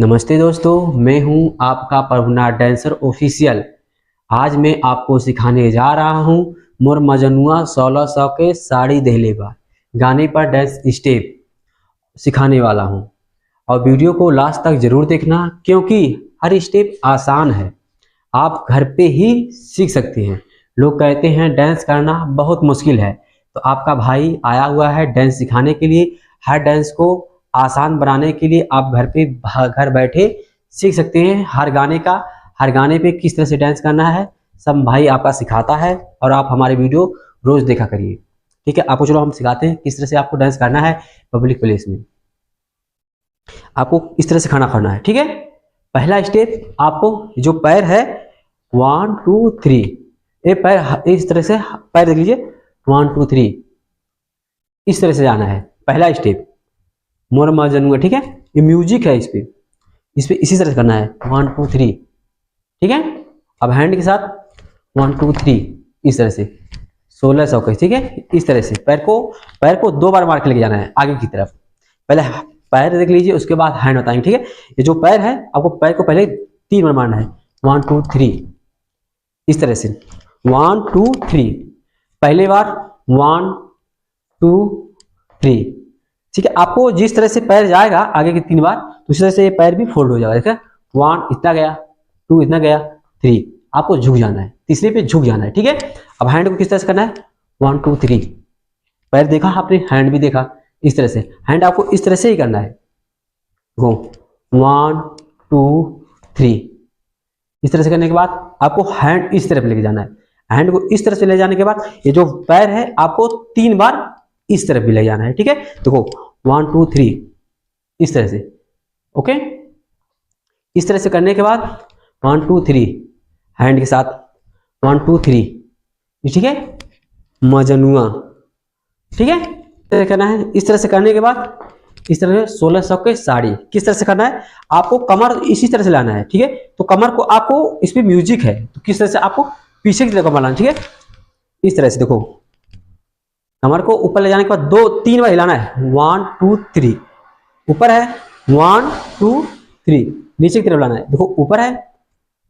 नमस्ते दोस्तों, मैं हूं आपका प्रभुनाथ डांसर ऑफिशियल। आज मैं आपको सिखाने जा रहा हूं मोर मजनुआ 1600 के साड़ी दहलेबा गाने पर डांस स्टेप सिखाने वाला हूं। और वीडियो को लास्ट तक जरूर देखना क्योंकि हर स्टेप आसान है, आप घर पे ही सीख सकते हैं। लोग कहते हैं डांस करना बहुत मुश्किल है, तो आपका भाई आया हुआ है डांस सिखाने के लिए। हर डांस को आसान बनाने के लिए आप घर बैठे सीख सकते हैं। हर गाने पे किस तरह से डांस करना है सब भाई आपका सिखाता है, और आप हमारे वीडियो रोज देखा करिए। ठीक है, आपको चलो हम सिखाते हैं किस तरह से आपको डांस करना है पब्लिक प्लेस में। आपको इस तरह से खाना करना है। ठीक है, पहला स्टेप आपको जो पैर है 1 2 3, ये पैर इस तरह से पैर देख लीजिए 1 2 3, इस तरह से जाना है। पहला स्टेप मोर मजनुआ। ठीक है, ये म्यूजिक है, इस पे इसी तरह से करना है 1 2 3। ठीक है, अब हैंड के साथ 1 2 3 इस तरह से 1600 के। ठीक है, इस तरह से पैर को 2 बार मार के लेके जाना है आगे की तरफ। पहले पैर देख लीजिए, उसके बाद हैंड बताएंगे। ठीक है, ये जो पैर है आपको पैर को पहले 3 बार मारना है 1 2 3 इस तरह से 1 2 3। पहले बार 1 2 3। ठीक है, आपको जिस तरह से पैर जाएगा आगे के 3 बार, तो उसी तरह से ये पैर भी फोल्ड हो जाएगा। देखा 1 इतना गया, 2 इतना गया, 3 आपको झुक जाना है, तीसरे पे झुक जाना है। ठीक है, अब हैंड को किस तरह से करना है 1 2 3। पैर देखा आपने, हैंड भी देखा, इस तरह से हैंड आपको इस तरह से ही करना है। गो 1 2 3 इस तरह से करने के बाद आपको हैंड इस तरफ लेके जाना है। हैंड को इस तरह से ले जाने के बाद ये जो पैर है आपको 3 बार इस तरफ भी ले जाना है। ठीक है, देखो 1 2 3 इस तरह से। ओके, इस तरह से करने के बाद 1 2 3 हैंड के साथ 1 2 3। ठीक है, मजनुआ। ठीक है, इस तरह करना है। इस तरह से करने के बाद इस तरह से 1600 के साड़ी किस तरह से करना है, आपको कमर इसी तरह से लाना है। ठीक है, तो कमर को आपको इस पे म्यूजिक है तो किस तरह से आपको पीछे की तरफ कमर लाना। ठीक है, इस तरह से देखो, कमर को ऊपर ले जाने के बाद 2-3 बार हिलाना है 1 2 3। ऊपर है 1 2 3, नीचे की तरफ लाना है। देखो ऊपर है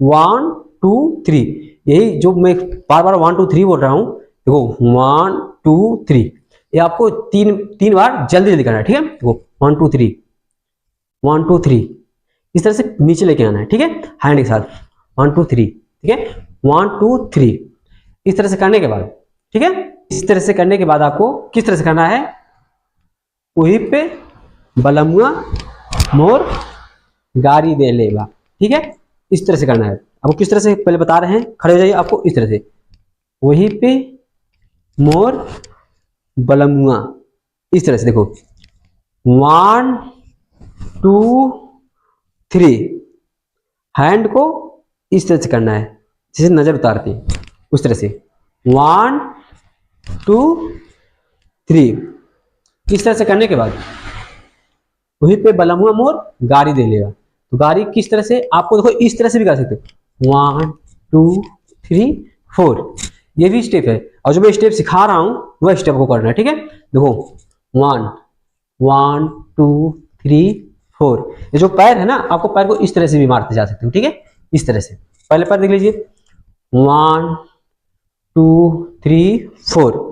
1 2 3, यही जो मैं बार बार 1 2 3 बोल रहा हूं। देखो 1 2 3, ये आपको तीन बार जल्दी जल्दी करना है। ठीक है, देखो 1 2 3 1 2 3 इस तरह से नीचे लेके आना है। ठीक है, हैंड के साथ 1 2 3। ठीक है, 1 2 3 इस तरह से करने के बाद, ठीक है, इस तरह से करने के बाद आपको किस तरह से करना है, वहीं पे बलमुआ मोर गाड़ी दे लेगा। ठीक है, इस तरह से करना है। आपको किस तरह से पहले बता रहे हैं, खड़े हो जाइए। आपको इस तरह से वहीं पे मोर बलमुआ इस तरह से देखो 1 2 3। हैंड को इस तरह से करना है जैसे नजर उतारते उस तरह से 1 2 3। इस तरह से करने के बाद वहीं पे बलमुआ मोर गाड़ी दे लेगा। तो गाड़ी किस तरह से आपको देखो इस तरह से भी कर सकते हो 1 2 3 4, ये भी स्टेप है। और जो मैं स्टेप सिखा रहा हूं वह स्टेप को करना है। ठीक है, देखो 1 1 2 3 4। ये जो पैर है ना, आपको पैर को इस तरह से भी मारते जा सकते हो। ठीक है, इस तरह से पहले पैर देख लीजिए 1 2 3 4।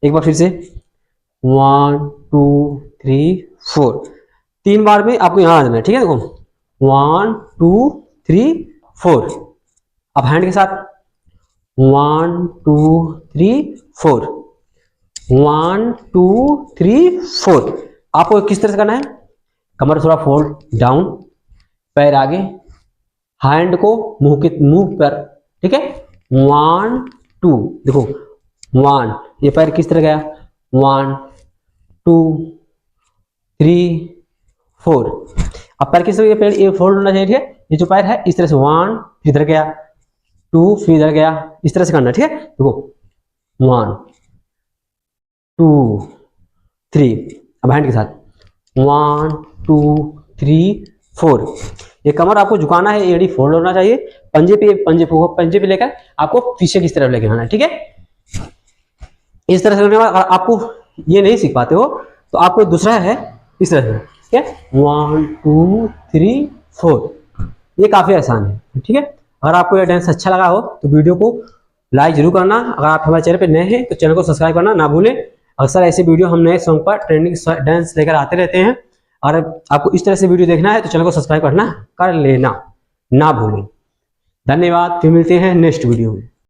एक बार फिर से 1 2 3 4। 3 बार में आपको यहां आ जाना है। ठीक है, देखो 1 2 3 4। अब हैंड के साथ 1 2 3 4 1 2 3 4। आपको किस तरह से करना है, कमर थोड़ा फोल्ड डाउन, पैर आगे, हैंड को मुंह पर। ठीक है, 1 2 देखो 1, ये पैर किस तरह गया 1 2 3 4। अब पैर किस तरह, पैर ये फोल्ड होना चाहिए। ठीक है, ये जो पैर है इस तरह से 1 फिर इधर गया, 2 फिर इधर गया, इस तरह से करना। ठीक है, देखो 1 2 3। अब हैंड के साथ 1 2 3 4। ये कमर आपको झुकाना है, एड़ी फोल्ड होना चाहिए। पंजे पे लेकर आपको पीछे की तरफ लेके आना है। ठीक है, इस तरह से करने के बाद आपको ये नहीं सीख पाते हो तो आपको दूसरा है इस तरह से ठीक है, 1 2 3 4, ये काफी आसान है, ठीक है। अगर आपको ये डांस अच्छा लगा हो तो वीडियो को लाइक जरूर करना। अगर आप हमारे चैनल पर नए हैं तो चैनल को सब्सक्राइब करना ना भूलें। अक्सर ऐसे वीडियो हम नए सॉन्ग पर ट्रेंडिंग डांस लेकर आते रहते हैं, और आपको इस तरह से वीडियो देखना है तो चैनल को सब्सक्राइब करना कर लेना ना भूलें। धन्यवाद, फिर मिलते हैं नेक्स्ट वीडियो में।